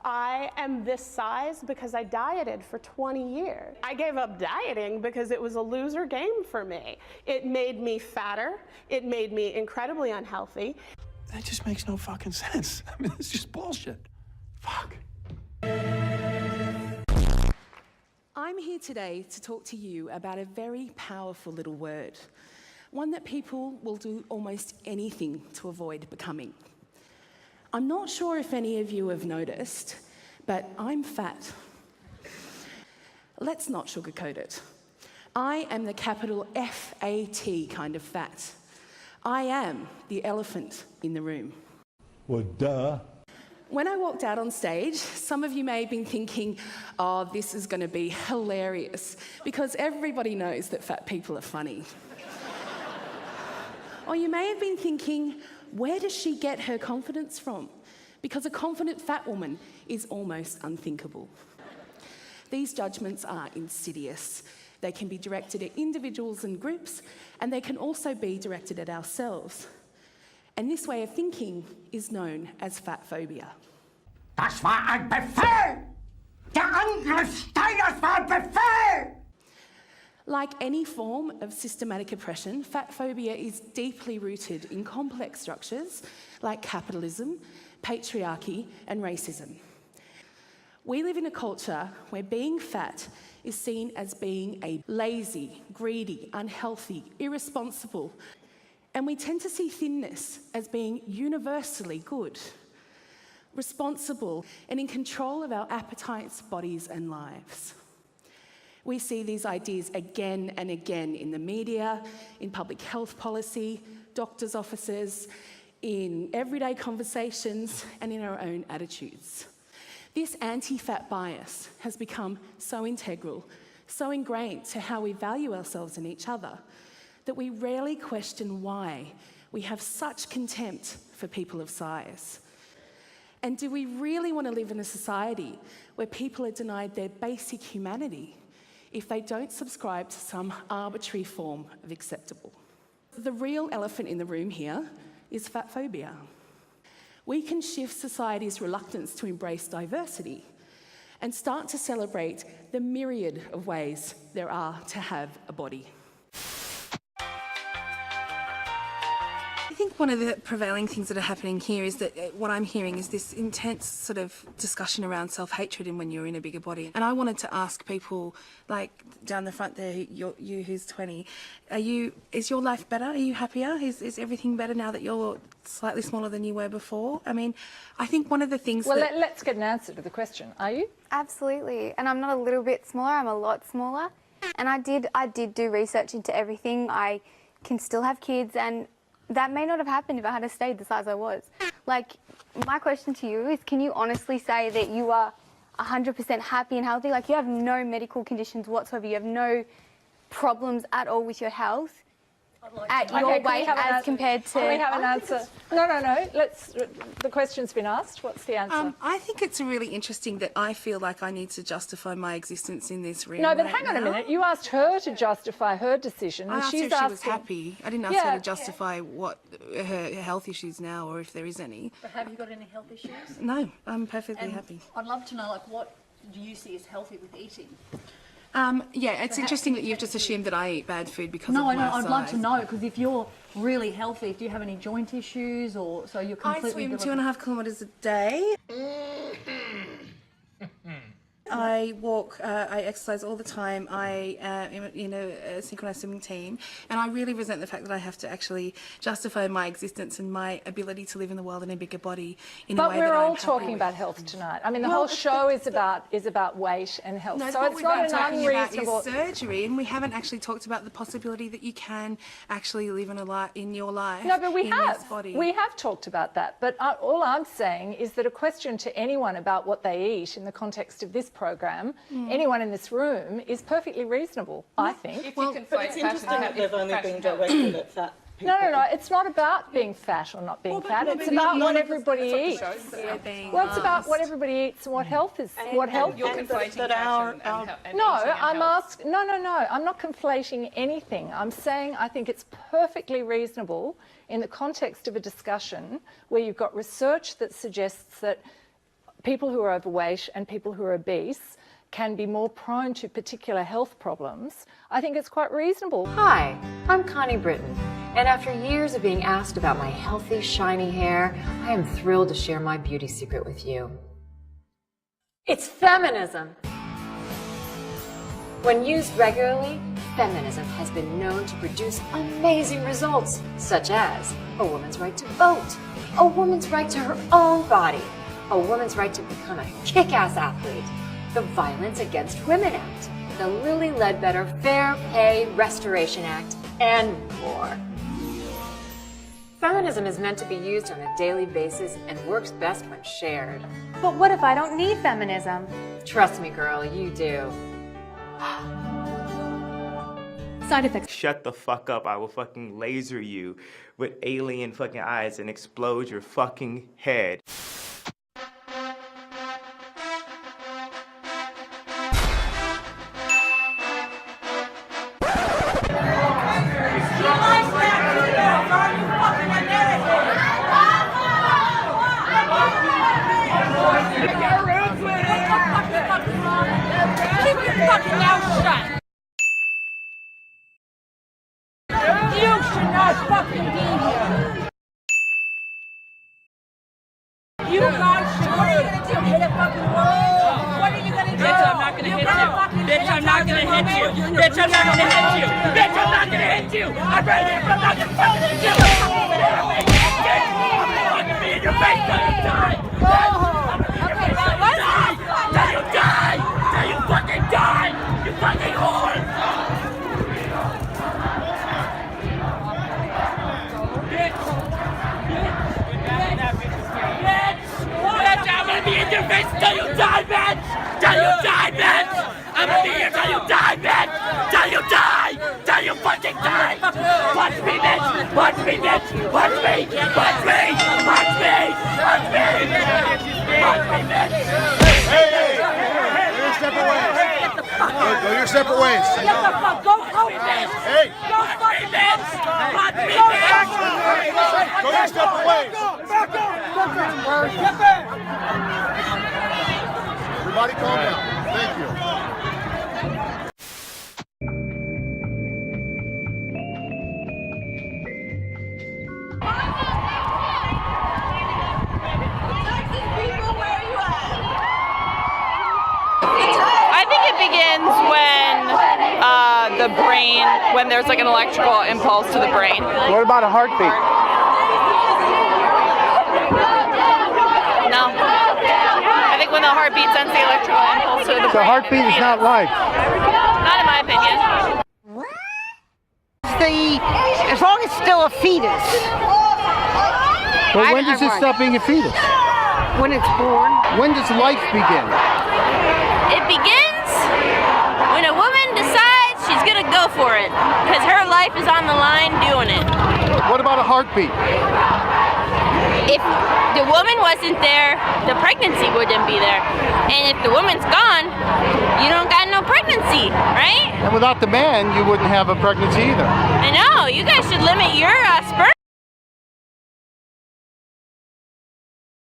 I am this size because I dieted for 20 years. I gave up dieting because it was a loser game for me. It made me fatter. It made me incredibly unhealthy. That just makes no fucking sense. I mean, it's just bullshit. Fuck. I'm here today to talk to you about a very powerful little word, one that people will do almost anything to avoid becoming. I'm not sure if any of you have noticed, but I'm fat. Let's not sugarcoat it. I am the capital F-A-T kind of fat. I am the elephant in the room. Well, duh. When I walked out on stage, some of you may have been thinking, oh, this is going to be hilarious, because everybody knows that fat people are funny. Or you may have been thinking, where does she get her confidence from? Because a confident fat woman is almost unthinkable. These judgments are insidious. They can be directed at individuals and groups, and they can also be directed at ourselves. And this way of thinking is known as fat phobia. Das war ein Befehl! Der Angriff Steiners war ein Befehl! Like any form of systematic oppression, fat phobia is deeply rooted in complex structures like capitalism, patriarchy, and racism. We live in a culture where being fat is seen as being a lazy, greedy, unhealthy, irresponsible, and we tend to see thinness as being universally good, responsible, and in control of our appetites, bodies, and lives. We see these ideas again and again in the media, in public health policy, doctors' offices, in everyday conversations, and in our own attitudes. This anti-fat bias has become so integral, so ingrained to how we value ourselves and each other, that we rarely question why we have such contempt for people of size. And do we really want to live in a society where people are denied their basic humanity if they don't subscribe to some arbitrary form of acceptable? The real elephant in the room here is fat phobia. We can shift society's reluctance to embrace diversity and start to celebrate the myriad of ways there are to have a body. I think one of the prevailing things that are happening here is that what I'm hearing is this intense sort of discussion around self-hatred and when you're in a bigger body. And I wanted to ask people, like down the front there, you who's 20, is your life better? Are you happier? Is everything better now that you're slightly smaller than you were before? I mean, I think one of the things let's get an answer to the question. Are you? Absolutely. And I'm not a little bit smaller, I'm a lot smaller. And I did do research into everything. I can still have kids, and that may not have happened if I had stayed the size I was. Like, my question to you is, can you honestly say that you are 100% happy and healthy? Like, you have no medical conditions whatsoever, you have no problems at all with your health at your weight as compared to... Can we have an answer? No. The question's been asked. What's the answer? I think it's really interesting that I feel like I need to justify my existence in this room. No, but hang on a minute. You asked her to justify her decision. I asked her if she was happy. I didn't ask her to justify what her health issues now, or if there is any. But have you got any health issues? No, I'm perfectly happy. I'd love to know, like, what do you see as healthy with eating? Yeah, it's interesting that you've just assumed that I eat bad food because of my size. I'd love to know, because if you're really healthy, do you have any joint issues, or so you're completely... I swim 2.5 kilometres a day. I walk, I exercise all the time. I am in a synchronised swimming team, and I really resent the fact that I have to actually justify my existence and my ability to live in the world in a bigger body in a way that I'm happy with. But we're all talking about health tonight. I mean, the whole show is about weight and health. No, so it's not an unreasonable... About is surgery, and we haven't actually talked about the possibility that you can actually live in your life. No, but we have. This body. We have talked about that. But all I'm saying is that a question to anyone about what they eat in the context of this program, anyone in this room, is perfectly reasonable, I think. But it's interesting that they've only been directed at fat people. No, it's not about being fat or not being fat. It's about what everybody eats. Well, it's about what everybody eats and what health is. What health you're conflating I'm not conflating anything. I'm saying I think it's perfectly reasonable in the context of a discussion where you've got research that suggests that people who are overweight and people who are obese can be more prone to particular health problems, I think it's quite reasonable. Hi, I'm Connie Britton, and after years of being asked about my healthy, shiny hair, I am thrilled to share my beauty secret with you. It's feminism. When used regularly, feminism has been known to produce amazing results, such as a woman's right to vote, a woman's right to her own body, a woman's right to become a kick-ass athlete, the Violence Against Women Act, the Lilly Ledbetter Fair Pay Restoration Act, and more. Feminism is meant to be used on a daily basis and works best when shared. But what if I don't need feminism? Trust me, girl, you do. Side effects. Shut the fuck up. I will fucking laser you with alien fucking eyes and explode your fucking head. Keep your fucking mouth shut! You should not fucking be here! You guys should... What are you gonna do? Hit a fucking wall? What are you gonna do? Bitch, I'm not gonna hit you! Bitch, I'm not gonna hit you! Bitch, I'm not gonna hit you! Bitch, I'm not gonna hit you! I'm right here, but I'm not gonna fucking hit you! I'm gonna be in your face till you die! Okay, that was... Till you die! Till you fucking die! You fucking whore! Bitch, I'm gonna be in your face till you die, bitch! Till you die, bitch! I'm gonna be here till you die, bitch! Till you die! Till you fucking die! Watch me, bitch! Watch me, bitch! Watch me! Watch me! Watch me! Watch me! Watch me, bitch! Hey! Go your separate ways! Go your separate ways! Get the fuck! Go, bitch! Hey! Go fucking bitch! Watch me, bitch! Go your separate ways! Back up! Get back! Everybody calm down. Thank you. I think it begins when the brain, when there's like an electrical impulse to the brain. What about a heartbeat? No. I think when the heartbeat sends the electrical impulse to the brain. The heartbeat is not life. Not in my opinion. As long as it's still a fetus. But when does it stop being a fetus? When it's born. When does life begin? It begins when a woman decides she's gonna go for it, because her life is on the line doing it. What about a heartbeat? If the woman wasn't there, the pregnancy wouldn't be there. And if the woman's gone, you don't got no pregnancy, right? And without the man, you wouldn't have a pregnancy either. I know, you guys should limit your sperm